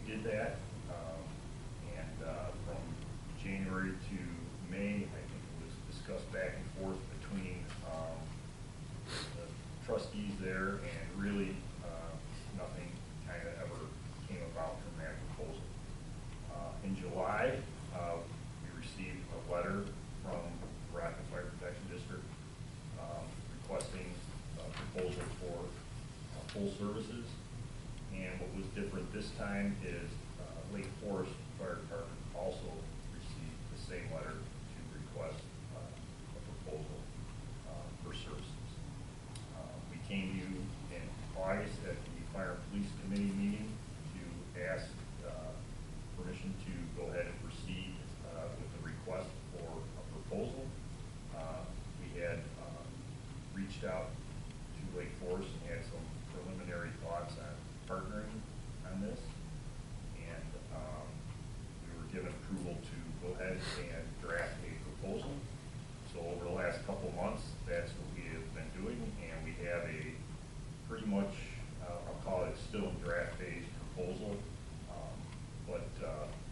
did that, and from January to May, I think it was discussed back and forth between the trustees there, and really nothing kind of ever came about from that proposal. In July, we received a letter from Rockland Fire Protection District requesting a proposal for full services. And what was different this time is Lake Forest Fire Department also received the same letter to request a proposal for services. We came to you in August at the Fire and Police Committee meeting to ask permission to go ahead and proceed with the request for a proposal. We had reached out to Lake Forest and had some preliminary thoughts on partnering on this, and we were given approval to go ahead and draft a proposal. So over the last couple months, that's what we have been doing, and we have a pretty much, I'll call it still in draft phase proposal, but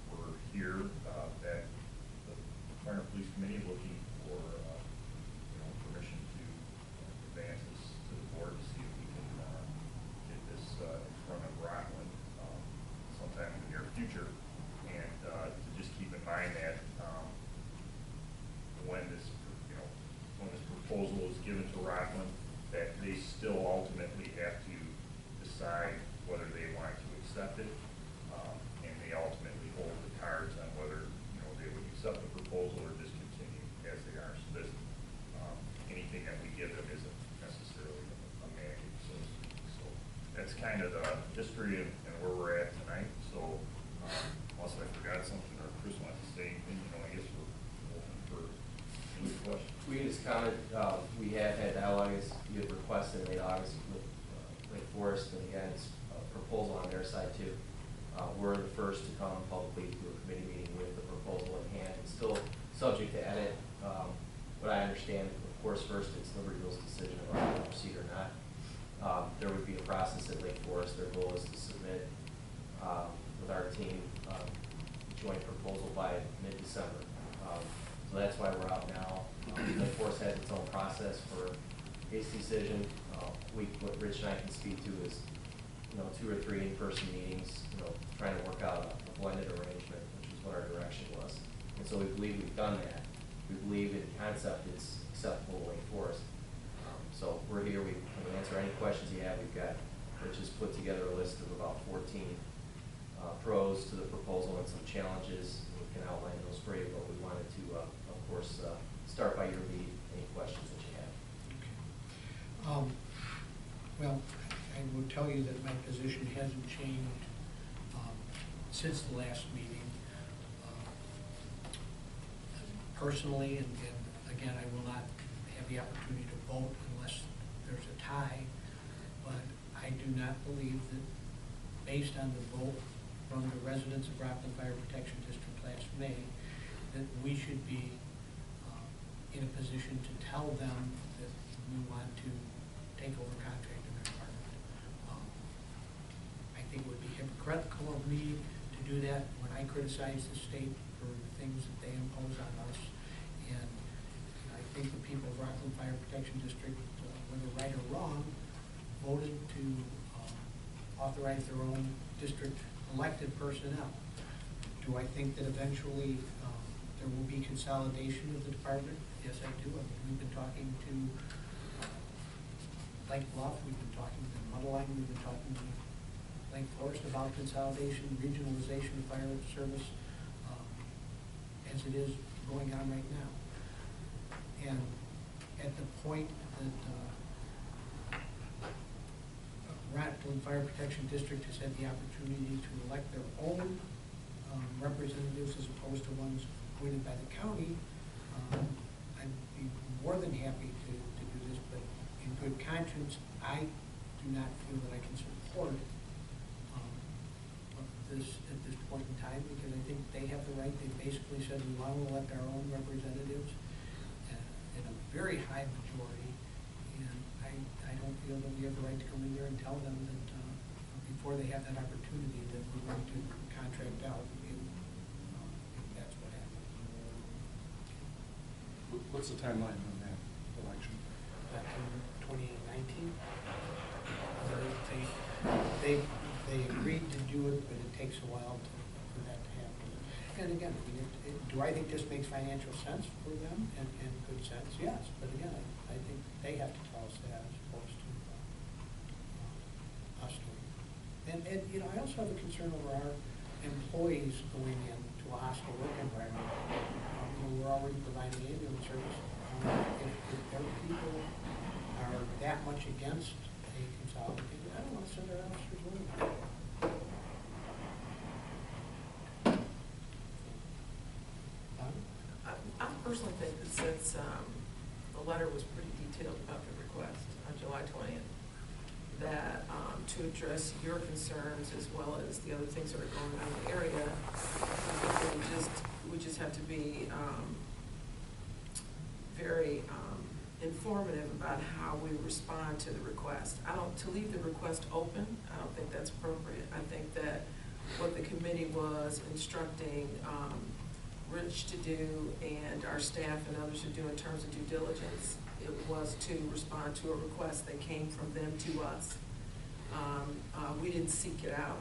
we're here at the Fire and Police Committee looking for permission to advance this to the board to see if we can get this in front of Rockland sometime in the near future, and to just keep in mind that when this proposal is given to Rockland, that they still ultimately have to decide whether they want to accept it, and they ultimately hold the cards on whether they would accept the proposal or discontinue as they are. So this anything that we give them isn't necessarily a mandate, so to speak. So that's kind of the history and where we're at tonight. So unless I forgot something or Chris wants to say anything, I guess we're open for any questions. We can just comment. We have had dialogue, as you had requested in late August with Lake Forest, and again, it's a proposal on their side too. We're the first to come publicly to a committee meeting with the proposal in hand. It's still subject to edit. What I understand, of course, first it's Libertyville's decision about whether to proceed or not. There would be a process at Lake Forest. Their goal is to submit with our team a joint proposal by mid-December. So that's why we're out now. Lake Forest has its own process for its decision. What Rich and I can speak to is 2 or 3 in-person meetings, trying to work out a blended arrangement, which is what our direction was. And so we believe we've done that. We believe in concept it's acceptable to Lake Forest. So we're here, we can answer any questions you have. We've got, Rich has put together a list of about 14 pros to the proposal and some challenges. We can outline those for you, but we wanted to, of course, start by your lead, any questions that you have. Okay. Well, I will tell you that my position hasn't changed since the last meeting. Personally, and again, I will not have the opportunity to vote unless there's a tie, but I do not believe that, based on the vote from the residents of Rockland Fire Protection District last May, that we should be in a position to tell them that we want to take over contract in their department. I think it would be hypocritical of me to do that when I criticize the state for the things that they impose on us. And I think the people of Rockland Fire Protection District, whether right or wrong, voted to authorize their own district elected personnel. Do I think that eventually there will be consolidation of the department? Yes, I do. I mean, we've been talking to Lake Bluff, we've been talking to Mudline, we've been talking to Lake Forest about consolidation, regionalization of fire service, as it is going on right now. And at the point that Rockland Fire Protection District has had the opportunity to elect their own representatives as opposed to ones appointed by the county, I'd be more than happy to do this, but in good conscience, I do not feel that I can support this at this point in time, because I think they have the right. They basically said we want to elect our own representatives in a very high majority, and I don't feel that we have the right to come in there and tell them that before they have that opportunity that we're going to out if that's what happens. What's the timeline on that election? Back in 2019, they agreed to do it, but it takes a while for that to happen. And again, I mean, do I think this makes financial sense for them and good sense? Yes, but again, I think they have to tell us that as opposed to us doing it. And you know, I also have a concern over our employees going into a hostile work environment. You know, we're already providing ambulance service. If their people are that much against a consolidated, I don't want to send our officers with them. I personally think that since the letter was pretty detailed about the request on July 20th, that to address your concerns as well as the other things that are going on in the area, I think we just have to be very informative about how we respond to the request. To leave the request open, I don't think that's appropriate. I think that what the committee was instructing Rich to do and our staff and others to do in terms of due diligence, it was to respond to a request that came from them to us. We didn't seek it out,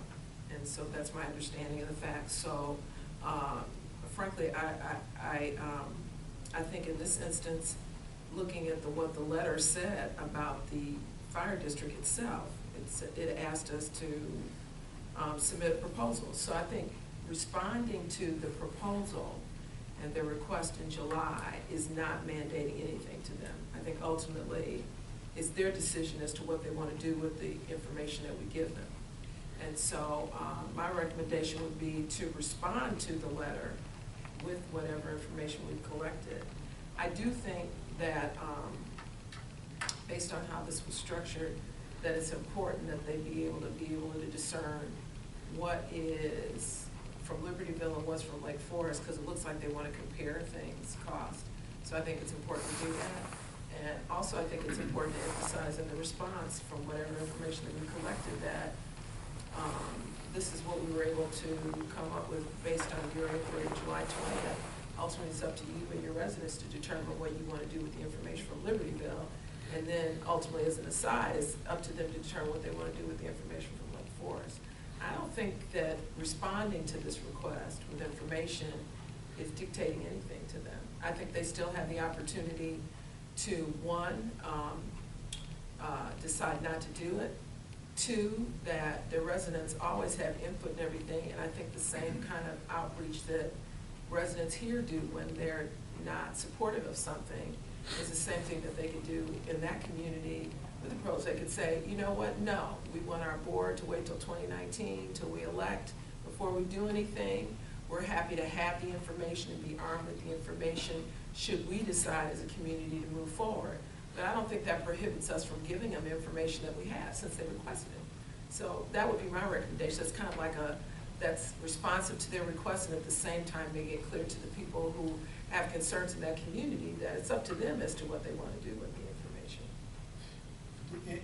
and so that's my understanding of the facts. So frankly, I think in this instance, looking at what the letter said about the fire district itself, it asked us to submit a proposal. So I think responding to the proposal and their request in July is not mandating anything to them. I think ultimately it's their decision as to what they want to do with the information that we give them. And so my recommendation would be to respond to the letter with whatever information we've collected. I do think that based on how this was structured, that it's important that they be able to discern what is from Libertyville and what's from Lake Forest, because it looks like they want to compare things, cost. So I think it's important to do that. And also I think it's important to emphasize in the response from whatever information that we collected that this is what we were able to come up with based on your inquiry July 20th. Ultimately, it's up to you and your residents to determine what you want to do with the information from Libertyville. And then ultimately, as an aside, it's up to them to determine what they want to do with the information from Lake Forest. I don't think that responding to this request with information is dictating anything to them. I think they still have the opportunity to, one, decide not to do it. Two, that their residents always have input and everything, and I think the same kind of outreach that residents here do when they're not supportive of something is the same thing that they could do in that community with the pros. They could say, you know what, no, we want our board to wait till 2019 till we elect before we do anything. We're happy to have the information and be armed with the information should we decide as a community to move forward. But I don't think that prohibits us from giving them information that we have since they requested it. So that would be my recommendation. That's kind of like that's responsive to their request, and at the same time make it clear to the people who have concerns in that community that it's up to them as to what they want to do with the information.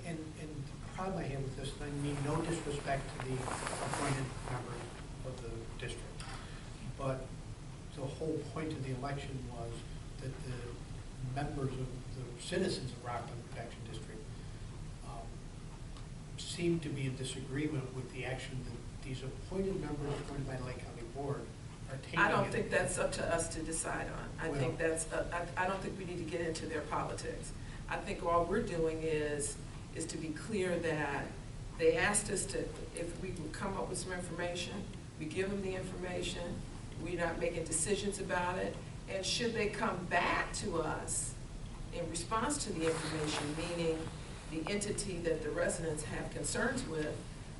And the problem I have with this, I mean no disrespect to the appointed members of the district, but the whole point of the election was that the members of the citizens of Rockland Protection District seem to be in disagreement with the action that these appointed members appointed by the Lake County Board are taking. I don't think that's up to us to decide on. I think that's, I don't think we need to get into their politics. I think all we're doing is to be clear that they asked us to, if we would come up with some information, we give them the information, we're not making decisions about it, and should they come back to us in response to the information, meaning the entity that the residents have concerns with,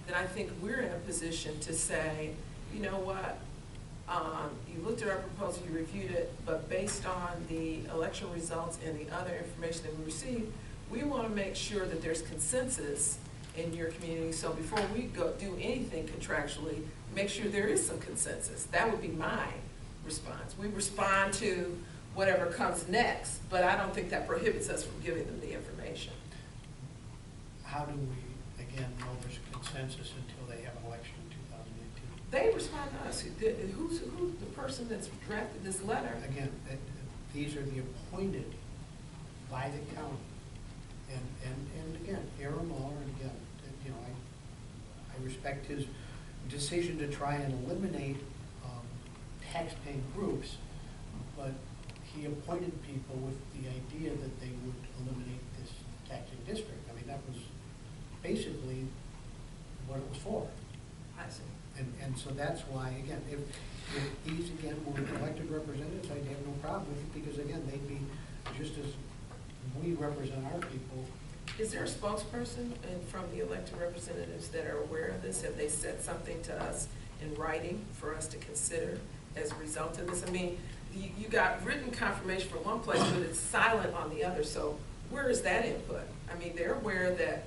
then I think we're in a position to say, you know what, you looked at our proposal, you reviewed it, but based on the election results and the other information that we received, we want to make sure that there's consensus in your community. So before we go do anything contractually, make sure there is some consensus. That would be my response. We respond to whatever comes next, but I don't think that prohibits us from giving them the information. How do we, again, know there's consensus until they have an election in 2018? They respond to us. Who's the person that's drafted this letter? Again, these are the appointed by the county. And again, Aaron Muller, and again, you know, I respect his decision to try and eliminate tax-paying groups, but he appointed people with the idea that they would eliminate this taxing district. I mean, that was basically what it was for. I see. And so that's why, again, if these, again, were elected representatives, I'd have no problem with it, because again, they'd be just as we represent our people. Is there a spokesperson from the elected representatives that are aware of this? Have they said something to us in writing for us to consider as a result of this? I mean, you got written confirmation from one place, but it's silent on the other, so where is that input? I mean, they're aware that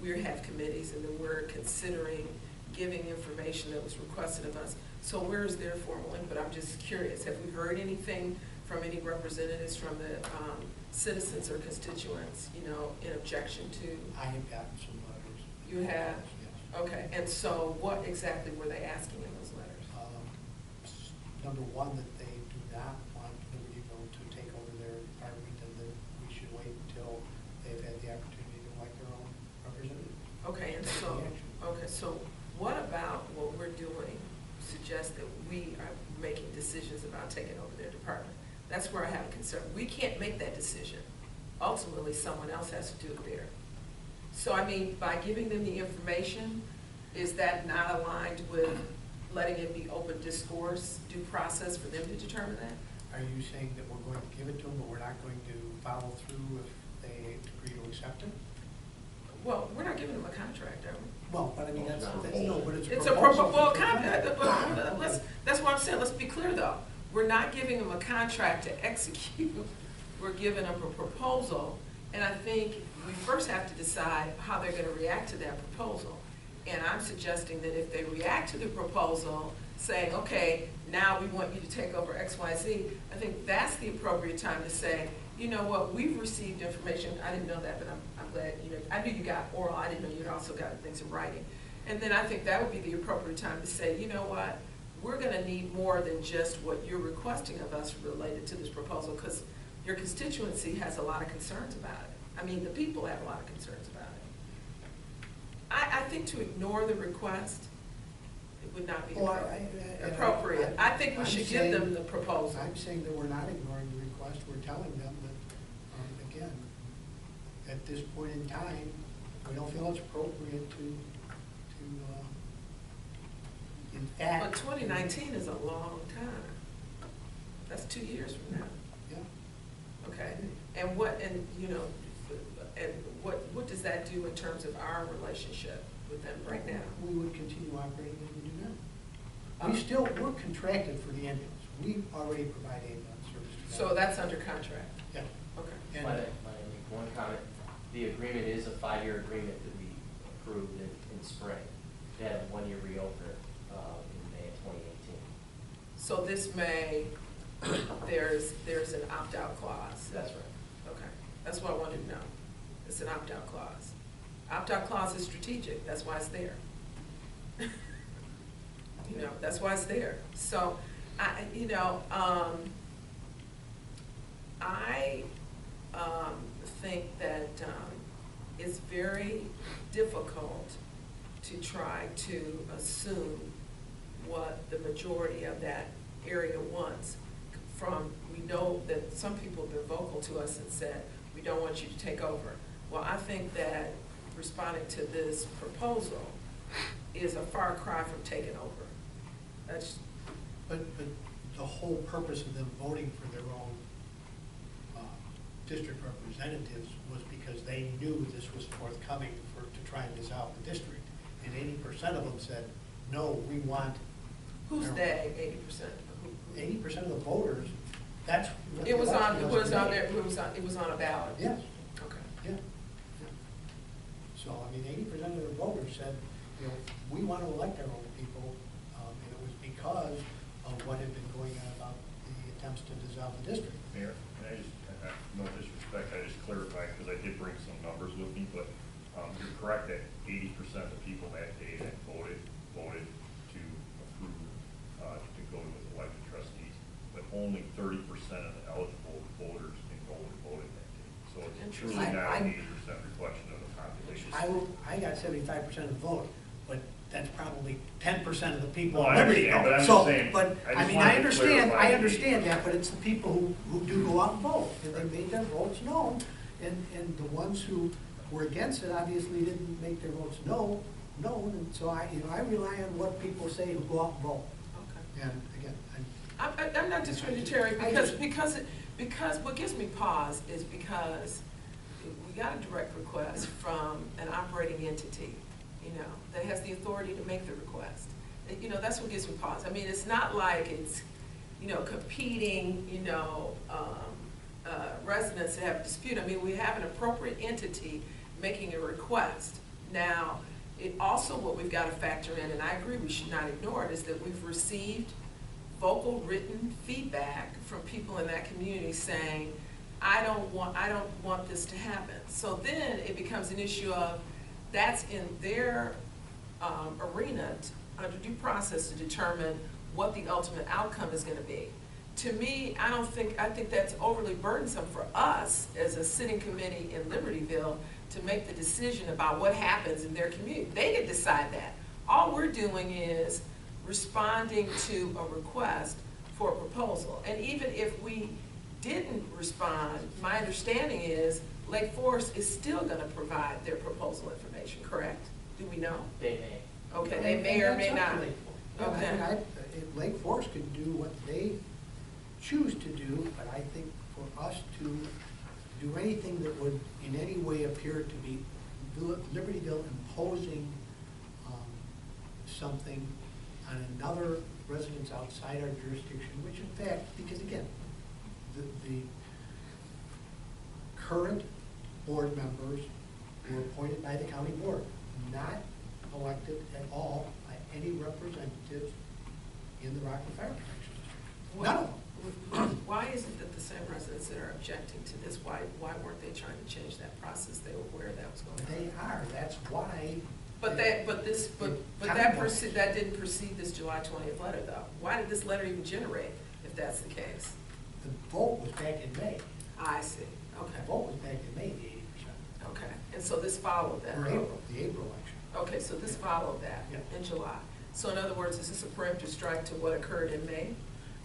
we have committees and that we're considering giving information that was requested of us. So where is their formal input? I'm just curious. Have we heard anything from any representatives from the citizens or constituents, you know, in objection to? I have gotten some letters. You have? Yes. Okay, and so what exactly were they asking in those letters? Number one, that they do not want Libertyville to take over their department, and that we should wait until they've had the opportunity to elect their own representative. Okay, and so what about what we're doing suggests that we are making decisions about taking over their department? That's where I have a concern. We can't make that decision. Ultimately, someone else has to do it there. So, I mean, by giving them the information, is that not aligned with letting it be open discourse, due process for them to determine that? Are you saying that we're going to give it to them, but we're not going to follow through if they agree to accept it? Well, we're not giving them a contract, are we? Well, but I mean, that's no, but it's a It's a proposal. that's what I'm saying. Let's be clear, though. We're not giving them a contract to execute. We're giving them a proposal, and I think we first have to decide how they're going to react to that proposal. And I'm suggesting that if they react to the proposal, saying, okay, now we want you to take over X, Y, Z, I think that's the appropriate time to say, you know what, we've received information. I didn't know that, but I'm glad, you know, I knew you got oral. I didn't know you'd also got things in writing. And then I think that would be the appropriate time to say, you know what, we're going to need more than just what you're requesting of us related to this proposal, because your constituency has a lot of concerns about it. I mean, the people have a lot of concerns about it. I think to ignore the request, it would not be appropriate. I think we should give them the proposal. I'm saying that we're not ignoring the request. We're telling them that, again, at this point in time, we don't feel it's appropriate to in fact. But 2019 is a long time. That's 2 years from now. Yeah. Okay. And what does that do in terms of our relationship with them right now? We would continue operating as we do now. We're contracted for the ambulance. We already provide ambulance service to them. So that's under contract? Yeah. Okay. And Might I make one comment? The agreement is a 5-year agreement that we approved in spring. They had a 1-year reopener in May of 2018. So this May, there's an opt-out clause? That's right. Okay, that's what I wanted to know. It's an opt-out clause. Opt-out clause is strategic, that's why it's there. You know, that's why it's there. So, I think that it's very difficult to try to assume what the majority of that area wants. We know that some people have been vocal to us and said, we don't want you to take over. Well, I think that responding to this proposal is a far cry from taking over. But the whole purpose of them voting for their own district representatives was because they knew this was forthcoming to try and dissolve the district. And 80% of them said, no, we want. Who's they, 80%? 80% of the voters, that's. It was on a ballot? Yes. Okay. Yeah. So, I mean, 80% of the voters said, you know, we want to elect our own people, and it was because of what had been going on about the attempts to dissolve the district. Mayor, can I just, no disrespect, I just clarify, because I did bring some numbers with me, but you're correct that 80% of the people that day that voted 30% of the eligible voters enrolled in voting that day. So it's truly Interesting. not an 80% reflection of the population. I got 75% of the vote, but that's probably 10% of the people No, in I Liberty. understand, but I'm So, just saying, but, I I just mean, wanted I to understand, clarify I the understand 80%. that, but it's the people who do go out and vote, and they made their votes known, and the ones who were against it obviously didn't make their votes known, and so I rely on what people say who go out and vote. Okay. And again, I'm not disagreeing with Terry, because what gives me pause is because we got a direct request from an operating entity, that has the authority to make the request. That's what gives me pause. I mean, it's not like it's, competing, residents that have a dispute. I mean, we have an appropriate entity making a request. Now, it also, what we've got to factor in, and I agree we should not ignore it, is that we've received vocal written feedback from people in that community saying, I don't want this to happen. So then it becomes an issue of, that's in their arena under due process to determine what the ultimate outcome is going to be. To me, I think that's overly burdensome for us as a sitting committee in Libertyville to make the decision about what happens in their community. They can decide that. All we're doing is responding to a request for a proposal. And even if we didn't respond, my understanding is Lake Forest is still going to provide their proposal information, correct? Do we know? They may. Okay, they may or may And that's up not. to Lake Forest. Yeah, Okay. I mean, Lake Forest can do what they choose to do, but I think for us to do anything that would in any way appear to be Libertyville imposing something on another residence outside our jurisdiction, which in fact, because again, the current board members were appointed by the county board, not elected at all by any representatives in the Rockland Fire Protection District. None of them. Why is it that the same residents that are objecting to this, why weren't they trying to change that process? They were aware that was going on. They are, that's why. But that didn't precede this July 20th letter, though. Why did this letter even generate, if that's the case? The vote was back in May. I see, okay. The vote was back in May, the 80%. Okay, and so this followed that? Or April, the April election. Okay, so this followed that Yeah. in July. So in other words, is this a preemptive strike to what occurred in May?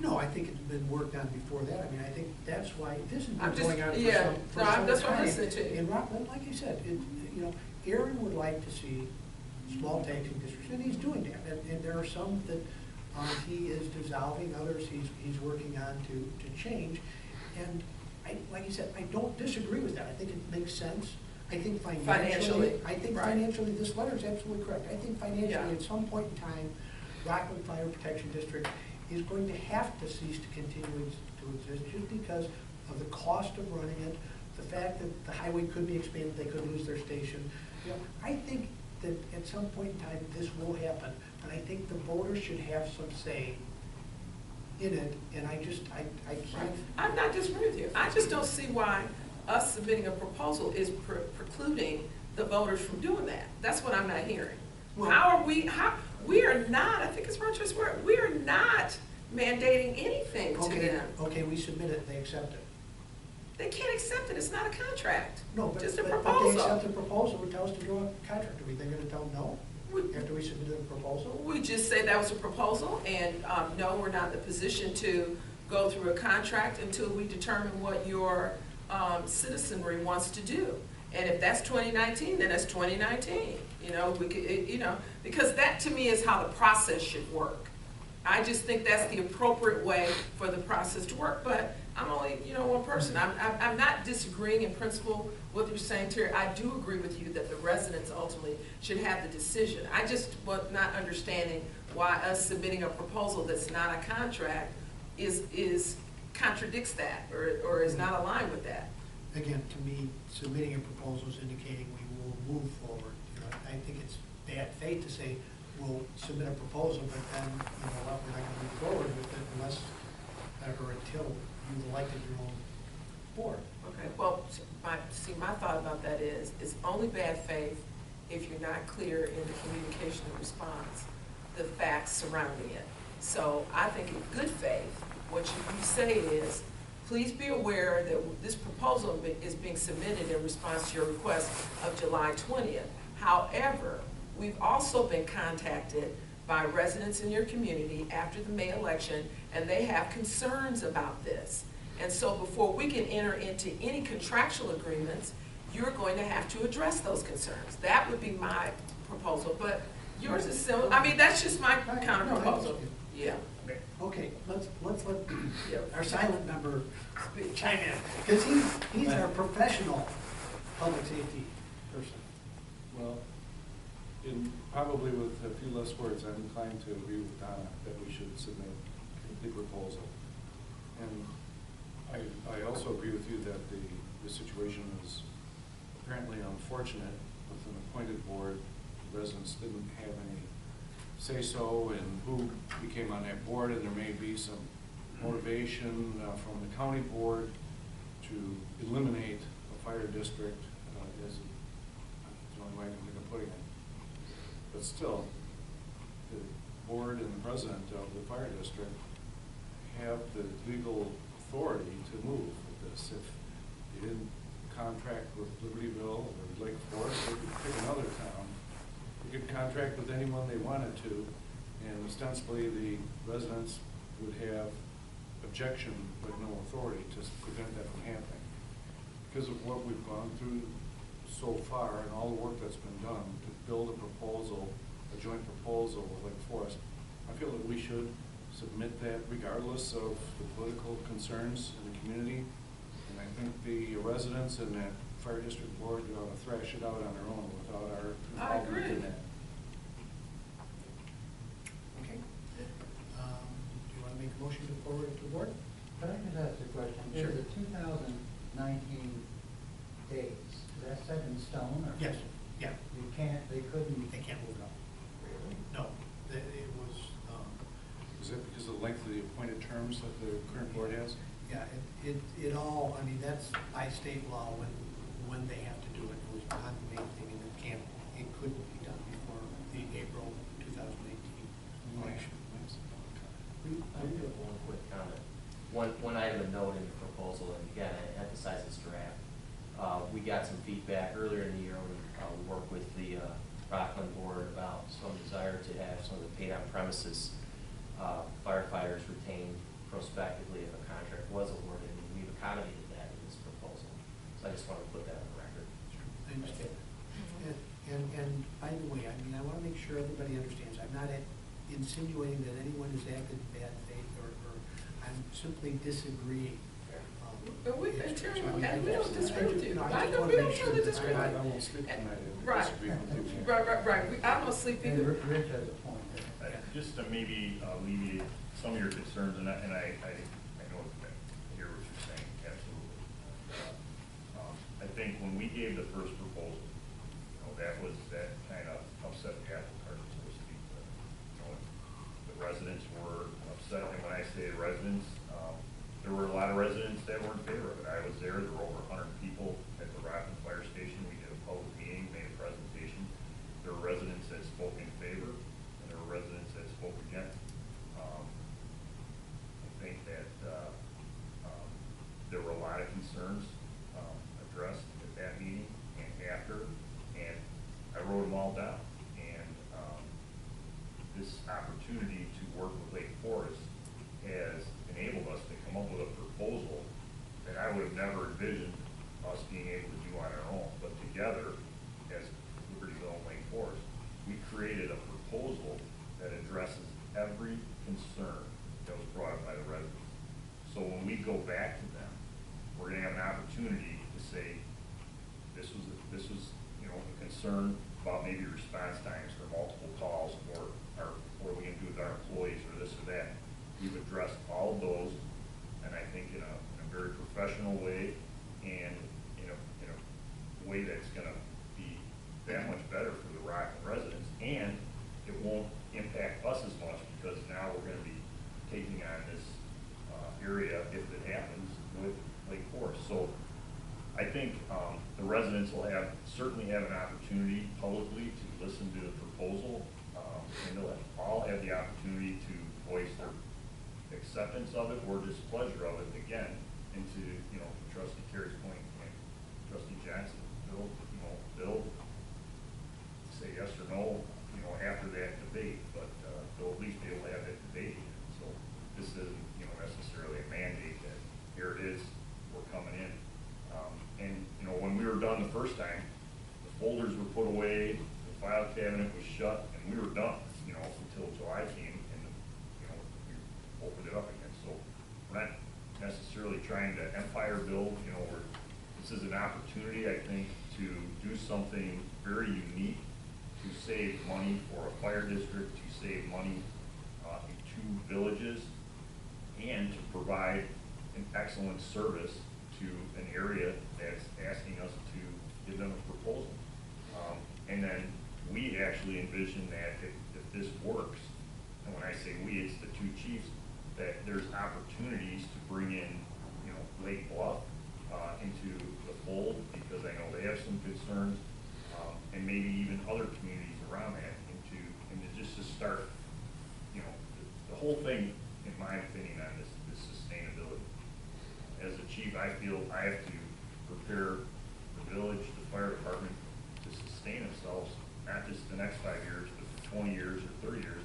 No, I think it's been worked on before that. I mean, I think that's why this has I'm been just- going on for yeah. some No, time. that's what I'm listening to. In Rockland, like I said, Aaron would like to see small taxing districts, and he's doing that. And there are some that he is dissolving, others he's working on to change. And like you said, I don't disagree with that. I think it makes sense. I think financially, Financially, this letter is absolutely correct. I think financially, Yeah. at some point in time, Rockland Fire Protection District is going to have to cease to continue to exist just because of the cost of running it, the fact that the highway could be expanded, they could lose their station. I think that at some point in time, this will happen, but I think the voters should have some say in it, and I can't. I'm not disagreeing with you. I just don't see why us submitting a proposal is precluding the voters from doing that. That's what I'm not hearing. Well- We are not, I think it's Roger's word, we are not mandating anything to them. Okay, we submit it, they accept it. They can't accept it, it's not a contract. No, but Just a they proposal. accept the proposal, would tell us to draw a contract. Are we then gonna tell them no? After we submitted the proposal? We just say that was a proposal, and no, we're not in the position to go through a contract until we determine what your citizenry wants to do. And if that's 2019, then that's 2019. We could, because that to me is how the process should work. I just think that's the appropriate way for the process to work. But I'm only, one person. I'm not disagreeing in principle with what you're saying, Terry. I do agree with you that the residents ultimately should have the decision. I just was not understanding why us submitting a proposal that's not a contract is contradicts that or is not aligned with that. Again, to me, submitting a proposal is indicating we will move forward. I think it's bad faith to say we'll submit a proposal, but then, we're not gonna move forward with it unless or until you've elected your own board. Okay, well, my thought about that is, it's only bad faith if you're not clear in the communication and response, the facts surrounding it. So I think in good faith, what you say is, please be aware that this proposal is being submitted in response to your request of July 20th. However, we've also been contacted by residents in your community after the May election, and they have concerns about this. And so before we can enter into any contractual agreements, you're going to have to address those concerns. That would be my proposal, but yours is similar. I mean, that's just my counter proposal. Yeah. Okay, let's let Yeah. our silent member chime in, because he's our professional public safety person. Well, probably with a few less words, I'm inclined to agree with Donna that we should submit the proposal. And I also agree with you that the situation is apparently unfortunate with an appointed board. The residents didn't have any say-so in who became on that board, and there may be some motivation from the county board to eliminate a fire district as the only way I can think of putting it. But still, the board and the president of the fire district have the legal authority to move with this. If you didn't contract with Libertyville or Lake Forest, they could pick another town. They could contract with anyone they wanted to, and ostensibly the residents would have objection but no authority to prevent that from happening. Because of what we've gone through so far and all the work that's been done to build a proposal, a joint proposal with Lake Forest, I feel that we should submit that regardless of the political concerns in the community. And I think the residents and that fire district board ought to thrash it out on their own without our involvement in that. Okay. Do you want to make a motion to forward it to the board? Could I just ask a question? Sure. Is the 2019 dates, is that set in stone? Or Yes, yeah. They couldn't. They can't move it on. No, it was, Is that because of the length of the appointed terms that the current board has? yeah, it all, I mean, that's by state law when they have to do it. It was not the main thing, and it couldn't be done before the April 2018 election. I do have one quick comment. One item of note in the proposal, and again, I emphasize this draft. We got some feedback earlier in the year when we worked with the Rockland board about some desire to have some of the paid on premises firefighters retained prospectively if a contract was awarded, and we've accommodated that in this proposal. So I just want to put that on the record. I understand. And by the way, I mean, I want to make sure everybody understands, I'm not insinuating that anyone has acted in bad faith, or I'm simply disagreeing. But we, and we don't disagree with you. No, I just know wanna we make don't sure totally that disagree with I you. won't speak tonight and Right. disagree with you. Right. I don't sleep And either. Rich has a point there. Just to maybe alleviate some of your concerns, and I know, I hear what you're saying, absolutely. I think when we gave the first proposal, that kind of upset the apple cart, so to speak. The residents were upset, and when I say residents, there were a lot of residents that were in favor of it. I was there were over 100 people at the Rockland Fire Station. We did a public meeting, made a presentation. There were residents that spoke in favor, and there were residents that spoke against. I think that there were a lot of concerns addressed at that meeting and after, and I wrote them all down. And this opportunity to work with Lake Forest has enabled us to come up with a proposal that I would have never envisioned us being able to do on our own. But together, as Libertyville and Lake Forest, we created a proposal that addresses every concern that was brought up by the residents. So when we go back to them, we're gonna have an opportunity to say, this was a concern about maybe response times for multiple calls, or what are we gonna do with our employees, or this or that. We've addressed all of those, and I think in a very professional way, and in a way that's gonna be that much better for the Rockland residents, and it won't impact us as much, because now we're gonna be taking on this area, if it happens, with Lake Forest. So I think the residents will certainly have an opportunity publicly to listen to the proposal, and they'll all have the opportunity to voice their acceptance of it or displeasure of it again. And to, you know, Trustee Carey's point, and Trustee Jackson, Bill, say yes or no, you know, after that debate, but they'll at least be able to have that debate. So this isn't, you know, necessarily a mandate that here it is, we're coming in. And, you know, when we were done the first time, the folders were put away, the file cabinet was shut, and we were done, you know, until July came, and, you know, we opened it up again. So we're not necessarily trying to empire build, you know, this is an opportunity, I think, to do something very unique, to save money for a fire district, to save money in 2 villages, and to provide an excellent service to an area that's asking us to give them a proposal. And then we actually envision that if this works, and when I say we, it's the 2 chiefs, that there's opportunities to bring in, you know, Lake Bluff into the fold, because I know they have some concerns, and maybe even other communities around that, and just to start, you know, the whole thing, in my opinion, on this sustainability. As a chief, I feel I have to prepare the village, the fire department, to sustain themselves, not just the next 5 years, but for 20 years or 30 years,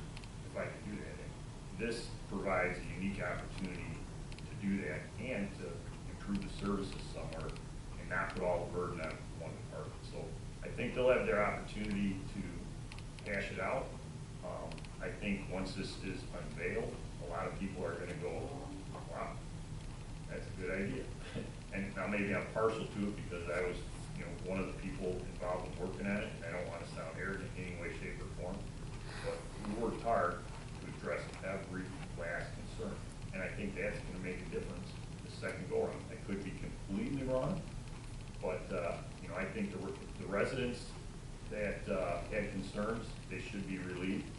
if I can do that. And this provides a unique opportunity to do that and to improve the services somewhere and not put all the burden on one department. So I think they'll have their opportunity to hash it out. I think once this is unveiled, a lot of people are gonna go, wow, that's a good idea. And now maybe I'm partial to it because I was, you know, one of the people involved in working on it, and I don't want to sound arrogant in any way, shape, or form, but we worked hard to address every last concern. And I think that's gonna make a difference the second go around. I could be completely wrong, but, you know, I think the residents that had concerns, they should be relieved.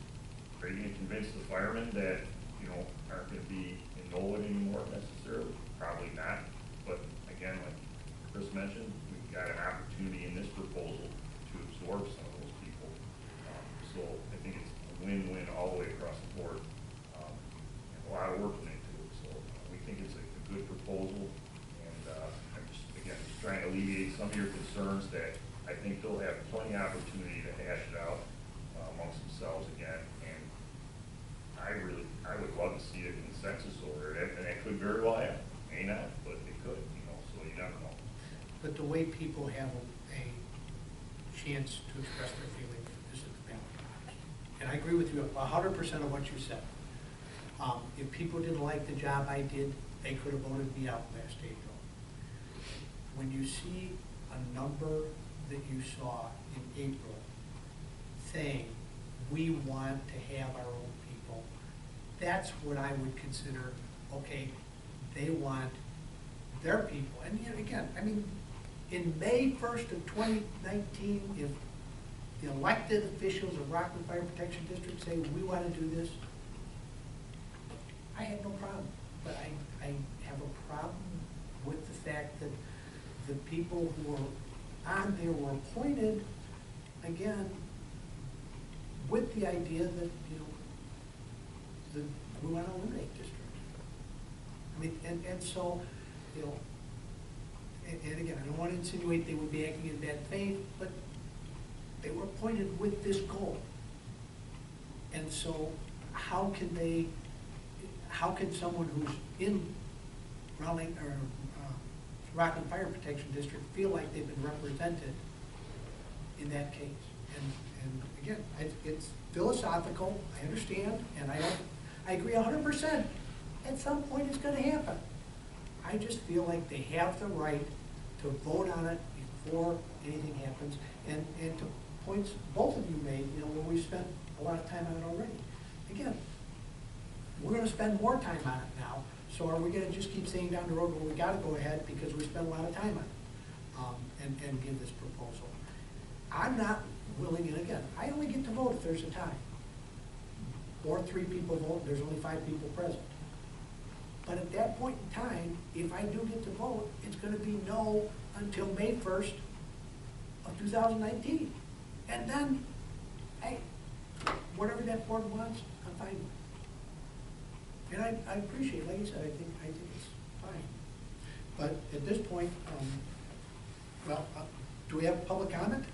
Are you gonna convince the firemen that, you know, aren't gonna be in Knollwood anymore necessarily? Probably not. But again, like Chris mentioned, we've got an opportunity in this proposal to absorb some of those people. So I think it's a win-win all the way across the board. And a lot of work went into it. So we think it's a good proposal. And I'm just trying to alleviate some of your concerns that I think they'll have plenty of opportunity to hash it out amongst themselves again. And I would love to see a consensus over it, and it could very well happen. May not, but it could, you know, so you never know. But the way people have a chance to express their feelings is at the ballot box. And I agree with you 100% of what you said. If people didn't like the job I did, they could have voted me out last April. When you see a number that you saw in April saying, we want to have our own people, that's what I would consider, okay, they want their people. And yet again, I mean, in May 1st of 2019, if the elected officials of Rockland Fire Protection District say, we want to do this, I have no problem. But I have a problem with the fact that the people who are on there were appointed, again, with the idea that, you know, we want to eliminate districts. I mean, and so, you know, and again, I don't want to insinuate they would be acting in bad faith, but they were appointed with this goal. And so how can someone who's in Rockland Fire Protection District feel like they've been represented in that case? And again, it's philosophical, I understand, and I agree 100%. At some point it's gonna happen. I just feel like they have the right to vote on it before anything happens. And to points both of you made, you know, where we spent a lot of time on it already. Again, we're gonna spend more time on it now, so are we gonna just keep saying down the road, well, we gotta go ahead because we spent a lot of time on it, and give this proposal? I'm not willing, and again, I only get to vote if there's a tie. Or 3 people vote, there's only 5 people present. But at that point in time, if I do get to vote, it's gonna be no until May 1st of 2019. And then, hey, whatever that board wants, I'm fine with. And I appreciate, like I said, I think it's fine. But at this point, do we have public comment?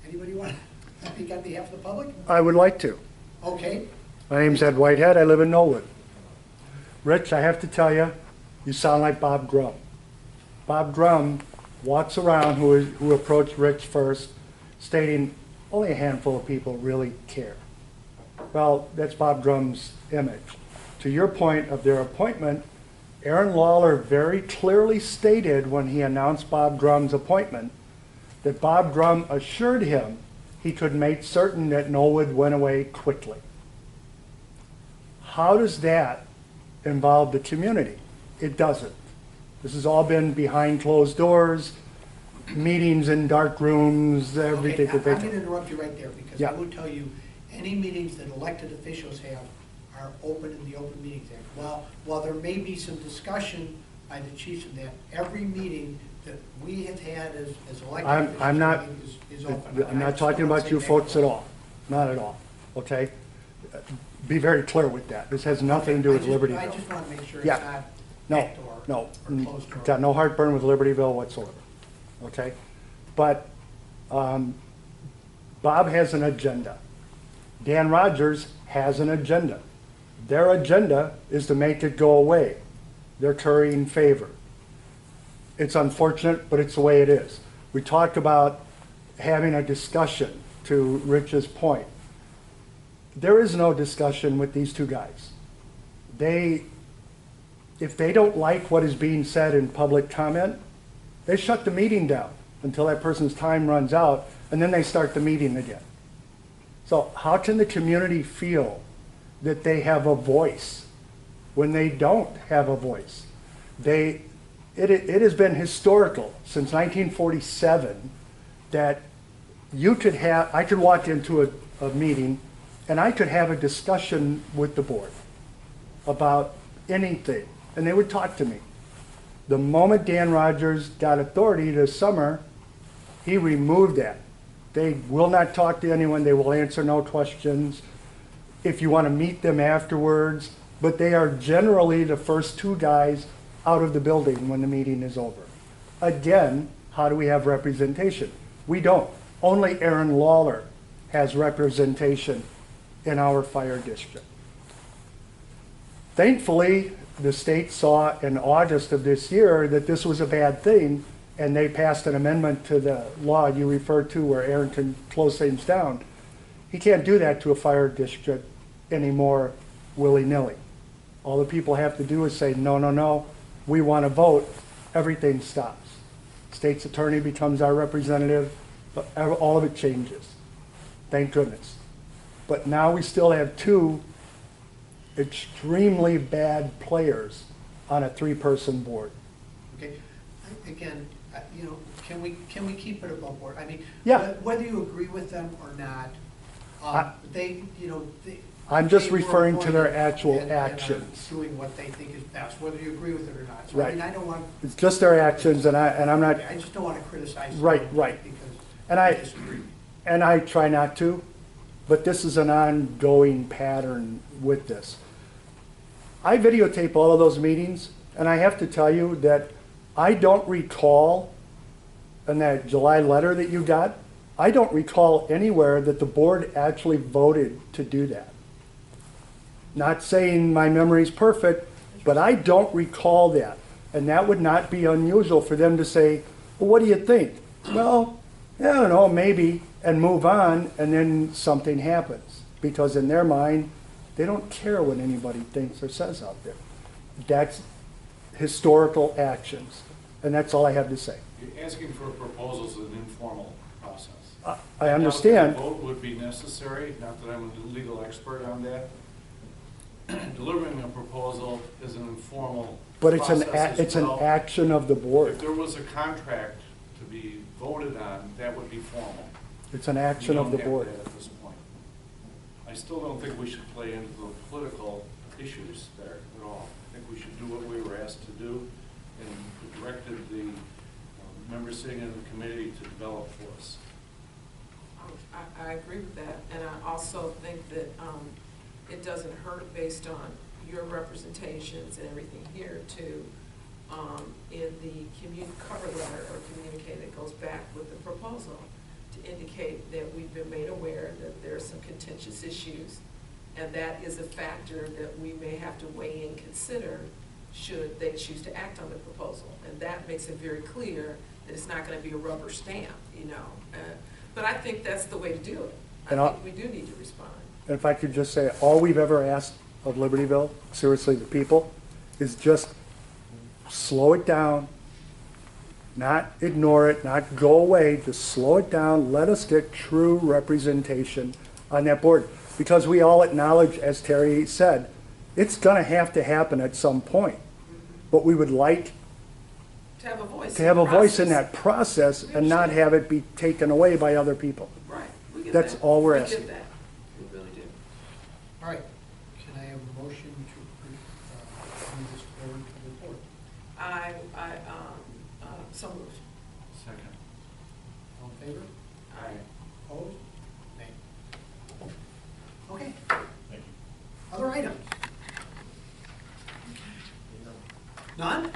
Anybody want to speak on behalf of the public? I would like to. Okay. My name's Ed Whitehead. I live in Knollwood. Rich, I have to tell you, you sound like Bob Grum. Bob Grum walks around, who approached Rich first, stating only a handful of people really care. Well, that's Bob Grum's image. To your point of their appointment, Aaron Lawler very clearly stated when he announced Bob Grum's appointment that Bob Grum assured him he could make certain that Knollwood went away quickly. How does that involve the community? It doesn't. This has all been behind closed doors, meetings in dark rooms, everything. Okay, I'm going to interrupt you right there, because Yeah. I will tell you, any meetings that elected officials have are open in the Open Meetings Act. While there may be some discussion by the chiefs of that, every meeting that we have had as elected officials I'm not, is open. I'm I not just talking wanna about say you that. folks at all. Not at all, okay? Be very clear with that. This has nothing to do with I Libertyville. just want to make sure it's Yeah. not No, backdoor no, or closed door. got no heartburn with Libertyville whatsoever, okay? But Bob has an agenda. Dan Rogers has an agenda. Their agenda is to make it go away. They're currying favor. It's unfortunate, but it's the way it is. We talked about having a discussion, to Rich's point. There is no discussion with these two guys. If they don't like what is being said in public comment, they shut the meeting down until that person's time runs out, and then they start the meeting again. So how can the community feel that they have a voice when they don't have a voice? It has been historical since 1947 that I could walk into a meeting and I could have a discussion with the board about anything, and they would talk to me. The moment Dan Rogers got authority this summer, he removed that. They will not talk to anyone. They will answer no questions if you want to meet them afterwards, but they are generally the first two guys out of the building when the meeting is over. Again, how do we have representation? We don't. Only Aaron Lawler has representation in our fire district. Thankfully, the state saw in August of this year that this was a bad thing, and they passed an amendment to the law you referred to where Aaron can close things down. He can't do that to a fire district anymore willy-nilly. All the people have to do is say, no, no, no, we want to vote, everything stops. State's attorney becomes our representative, but all of it changes. Thank goodness. But now we still have two extremely bad players on a three-person board. Okay, again, can we keep it above board? I mean, Yeah. whether you agree with them or not, I'm just they were referring to their appointed actual and are actions. doing what they think is best, whether you agree with it or not. So, Right. I mean, I don't want, It's just their actions, and I'm not, I just don't want to criticize them. Right, right. Because And I disagree. and I try not to, but this is an ongoing pattern with this. I videotape all of those meetings, and I have to tell you that I don't recall, in that July letter that you got, I don't recall anywhere that the board actually voted to do that. Not saying my memory's perfect, but I don't recall that. And that would not be unusual for them to say, well, what do you think? Well, I don't know, maybe, and move on, and then something happens. Because in their mind, they don't care what anybody thinks or says out there. That's historical actions. And that's all I have to say. Asking for proposals is an informal process. I understand. A vote would be necessary, not that I'm a legal expert on that. Delivering a proposal is an informal But process as it's an well. action of the board. If there was a contract to be voted on, that would be formal. It's an action of the We don't board. have that at this point. I still don't think we should play into the political issues there at all. I think we should do what we were asked to do and directed the members sitting in the committee to develop for us. I agree with that, and I also think that it doesn't hurt based on your representations and everything here to, in the cover letter or communique that goes back with the proposal, to indicate that we've been made aware that there are some contentious issues, and that is a factor that we may have to weigh in, consider, should they choose to act on the proposal. And that makes it very clear that it's not gonna be a rubber stamp, you know. But I think that's the way to do it. I And think we do need to respond. And if I could just say, all we've ever asked of Libertyville, seriously, the people, is just slow it down, not ignore it, not go away, just slow it down, let us get true representation on that board. Because we all acknowledge, as Terry said, it's gonna have to happen at some point. But we would like To have a voice. to have a voice in process. that process and not have it be taken away by other people. Right, we get That's that. all we're We asking. get that, we really do. All right, can I have a motion to move this forward to the board? So moved. Second. All in favor? Aye. Opposed? Nay. Okay, Thank you. other items? None?